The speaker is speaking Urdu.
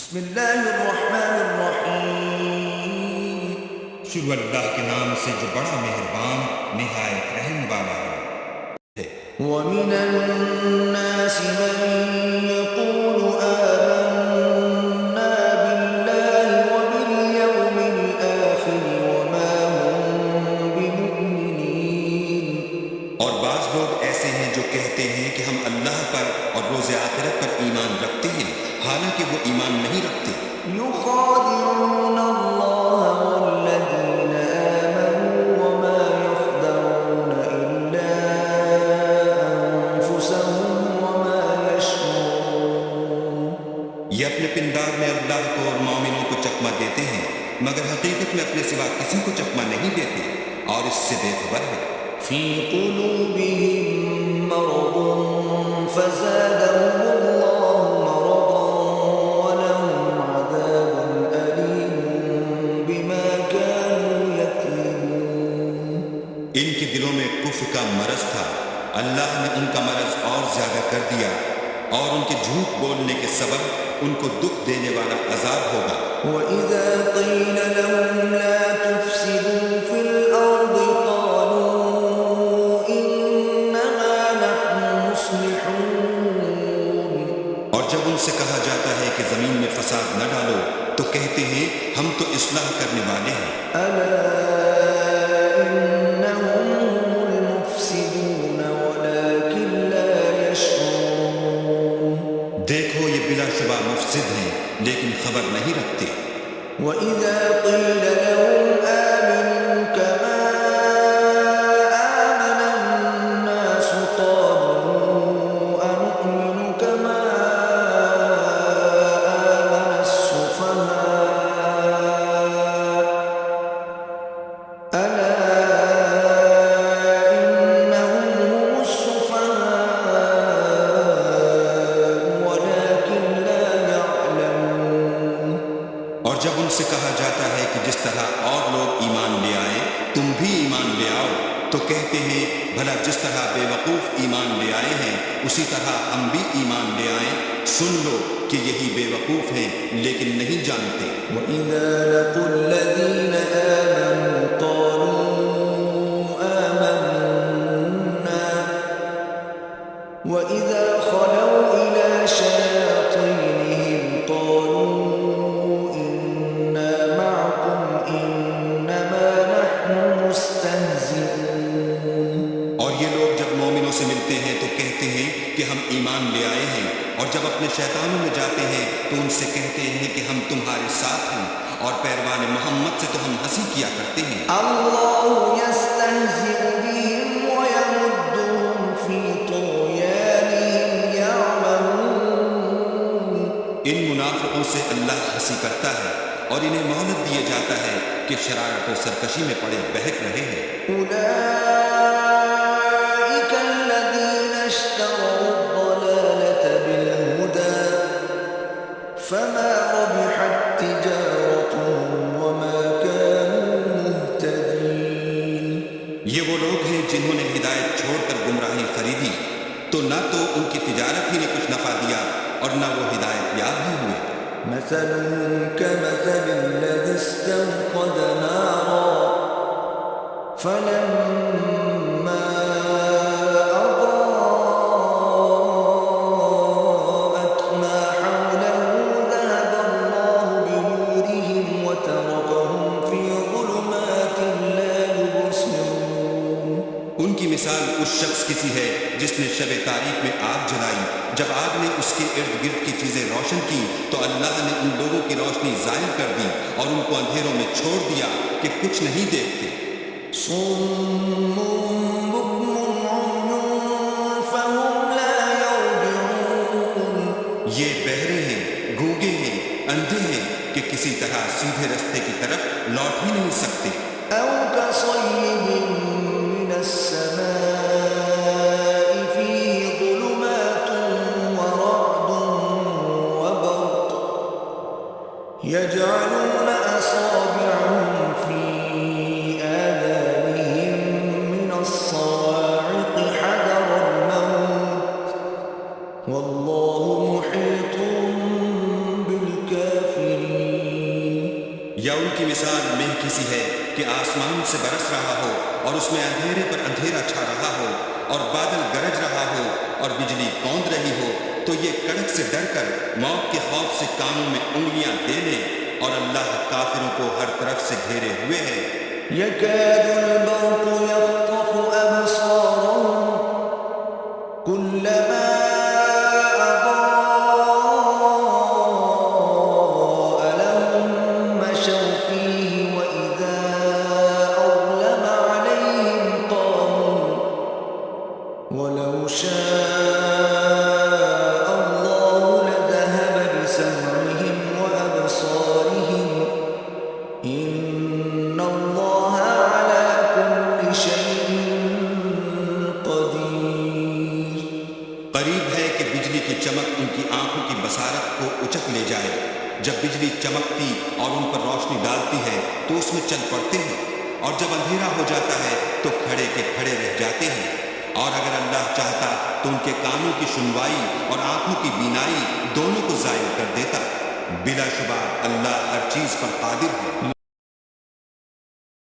بسم اللہ الرحمن الرحیم، شروع اللہ کے نام سے جو بڑا مہربان نہایت رحم والا ہے۔ وَمِنَ النَّاسِ مَن يَقُولُ آمَنَّا بِاللَّهِ وَبِالْيَوْمِ الْآخِرِ وَمَا هُم بِمُؤْمِنِينَ۔ اور بعض لوگ ایسے ہیں جو کہتے ہیں کہ ہم اللہ پر اور روز آخرت پر ایمان رکھتے ہیں، حالانکہ وہ ایمان نہیں رکھتے۔ يُخَادِعُونَ اللَّهَ وَالَّذِينَ آمَنُوا وَمَا يَخْدَعُونَ إِلَّا أَنفُسَهُمْ وَمَا يَشْعُرُونَ۔ یہ اپنے پندار میں اللہ کو اور مومنوں کو چکمہ دیتے ہیں، مگر حقیقت میں اپنے سوا کسی کو چکمہ نہیں دیتے اور اس سے بے خبر ہے۔ فِي قُلُوبِهِم مَّرَضٌ فَزَادَهُمُ اللَّهُ مَرَضًا وَلَهُمْ عَذَابٌ أَلِيمٌ بِمَا كَانُوا يَكْذِبُونَ۔ ان کے دلوں میں کفر کا مرض تھا، اللہ نے ان کا مرض اور زیادہ کر دیا، اور ان کے جھوٹ بولنے کے سبب ان کو دکھ دینے والا عذاب ہوگا۔ وَإِذَا قِيلَ لَهُمْ لَا تُفْسِدُوا فِي الْأَرْضِ قَالُوا إِنَّمَا نَحْنُ مُصْلِحُونَ۔ اور جب ان سے کہا جاتا ہے کہ زمین میں فساد نہ ڈالو تو کہتے ہیں ہم تو اصلاح کرنے والے ہیں۔ أَلَا إِنَّهُمْ هُمُ الْمُفْسِدُونَ وَلَكِنْ لَا يَشْعُرُونَ۔ دیکھو یہ بلا شبہ مفسد ہیں لیکن خبر نہیں رکھتے۔ وَإِذَا قِيلَ لَهُمْ آمِنُوا كَمَا آمَنَ النَّاسُ قَالُوا أَنُؤْمِنُ كَمَا آمَنَ السُّفَهَاءُ أَلَا إِنَّهُمْ هُمُ السُّفَهَاءُ وَلَكِنْ لَا يَعْلَمُونَ۔ اور جب ان سے کہا جاتا ہے کہ جس طرح اور لوگ ایمان لے آئے تم بھی ایمان لے آؤ تو کہتے ہیں بھلا جس طرح بے وقوف ایمان لے آئے ہیں اسی طرح ہم بھی ایمان لے آئیں، سن لو کہ یہی بے وقوف ہیں لیکن نہیں جانتے۔ وَإِذَا لَقُوا الَّذِينَ آمَنُوا قَالُوا آمَنَّا وَإِذَا خَلَوْا إِلَى شَيَاطِينِهِمْ قَالُوا إِنَّا مَعَكُمْ إِنَّمَا نَحْنُ مُسْتَهْزِئُونَ۔ اور یہ لوگ جب مومنوں سے ملتے ہیں تو کہتے ہیں کہ ہم ایمان لے آئے ہیں، اور جب اپنے شیطانوں میں جاتے ہیں تو ان سے کہتے ہیں کہ ہم تمہارے ساتھ ہیں، اور پیروان محمد سے تو ہم ہنسی کیا کرتے ہیں۔ اللہ يستهزئ بهم ويمدهم في طغيانهم يعمهون۔ ان منافقوں سے اللہ ہنسی کرتا ہے اور انہیں مہلت دیے جاتا ہے کہ شرارت و سرکشی میں پڑے بہک رہے ہیں۔ أولئك الذين اشتروا الضلالة بالهدى فما ربحت تجارتهم وما كانوا مهتدين۔ یہ وہ لوگ ہیں جنہوں نے ہدایت چھوڑ کر گمراہی خریدی، تو نہ تو ان کی تجارت ہی نے کچھ نفع دیا اور نہ وہ ہدایت یاب ہی ہوئے۔ مثلهم كمثل الذي استوقد نارا فلما أضاءت ما حوله ذهب الله بنورهم وتركهم في ظلمات لا يبصرون۔ ان کی مثال اس شخص کی سی ہے جس نے شب تاریک میں آگ جلائی، جب آگ نے اس کے ارد گرد کی چیزیں روشن کی تو اللہ نے ان لوگوں کی روشنی زائل کر دی اور ان کو اندھیروں میں چھوڑ دیا کہ کچھ نہیں دیکھتے۔ صم بكم عمي فهم لا يرجعون۔ یہ بہرے ہیں، گونگے ہیں، اندھے ہیں کہ کسی طرح سیدھے رستے کی طرف لوٹ ہی نہیں سکتے۔ أو كصيب من السماء فيه ظلمات ورعد وبرق يجعلون أصابعهم في آذانهم من الصواعق حذر الموت والله محيط بالكافرين۔ مثال میں کسی ہے کہ آسمان سے برس رہا ہو اور اس میں اندھیرے پر اندھیرا چھا رہا ہو اور بادل گرج رہا ہو اور بجلی کوند رہی ہو، تو یہ کڑک سے ڈر کر موت کے خوف سے کانوں میں انگلیاں دے لے، اور اللہ کافروں کو ہر طرف سے گھیرے ہوئے ہے۔ يكاد البرق يخطف أبصارهم كلما أضاء لهم مشوا فيه وإذا أظلم عليهم قاموا ولو شاء الله لذهب بسمعهم وأبصارهم إن الله على كل شيء قدير۔ قریب ہے کہ بجلی کی چمک ان کی آنکھوں کی بصارت کو اچک لے جائے۔ جب بجلی چمکتی اور ان پر روشنی ڈالتی ہے تو اس میں چل پڑتے ہیں، اور جب اندھیرا ہو جاتا ہے تو کھڑے کے کھڑے رہ جاتے ہیں۔ اور اگر اللہ چاہتا تو ان کے کانوں کی سنوائی اور آنکھوں کی بینائی دونوں کو زائل کر دیتا۔ بلا شبہ اللہ ہر چیز پر قادر ہے۔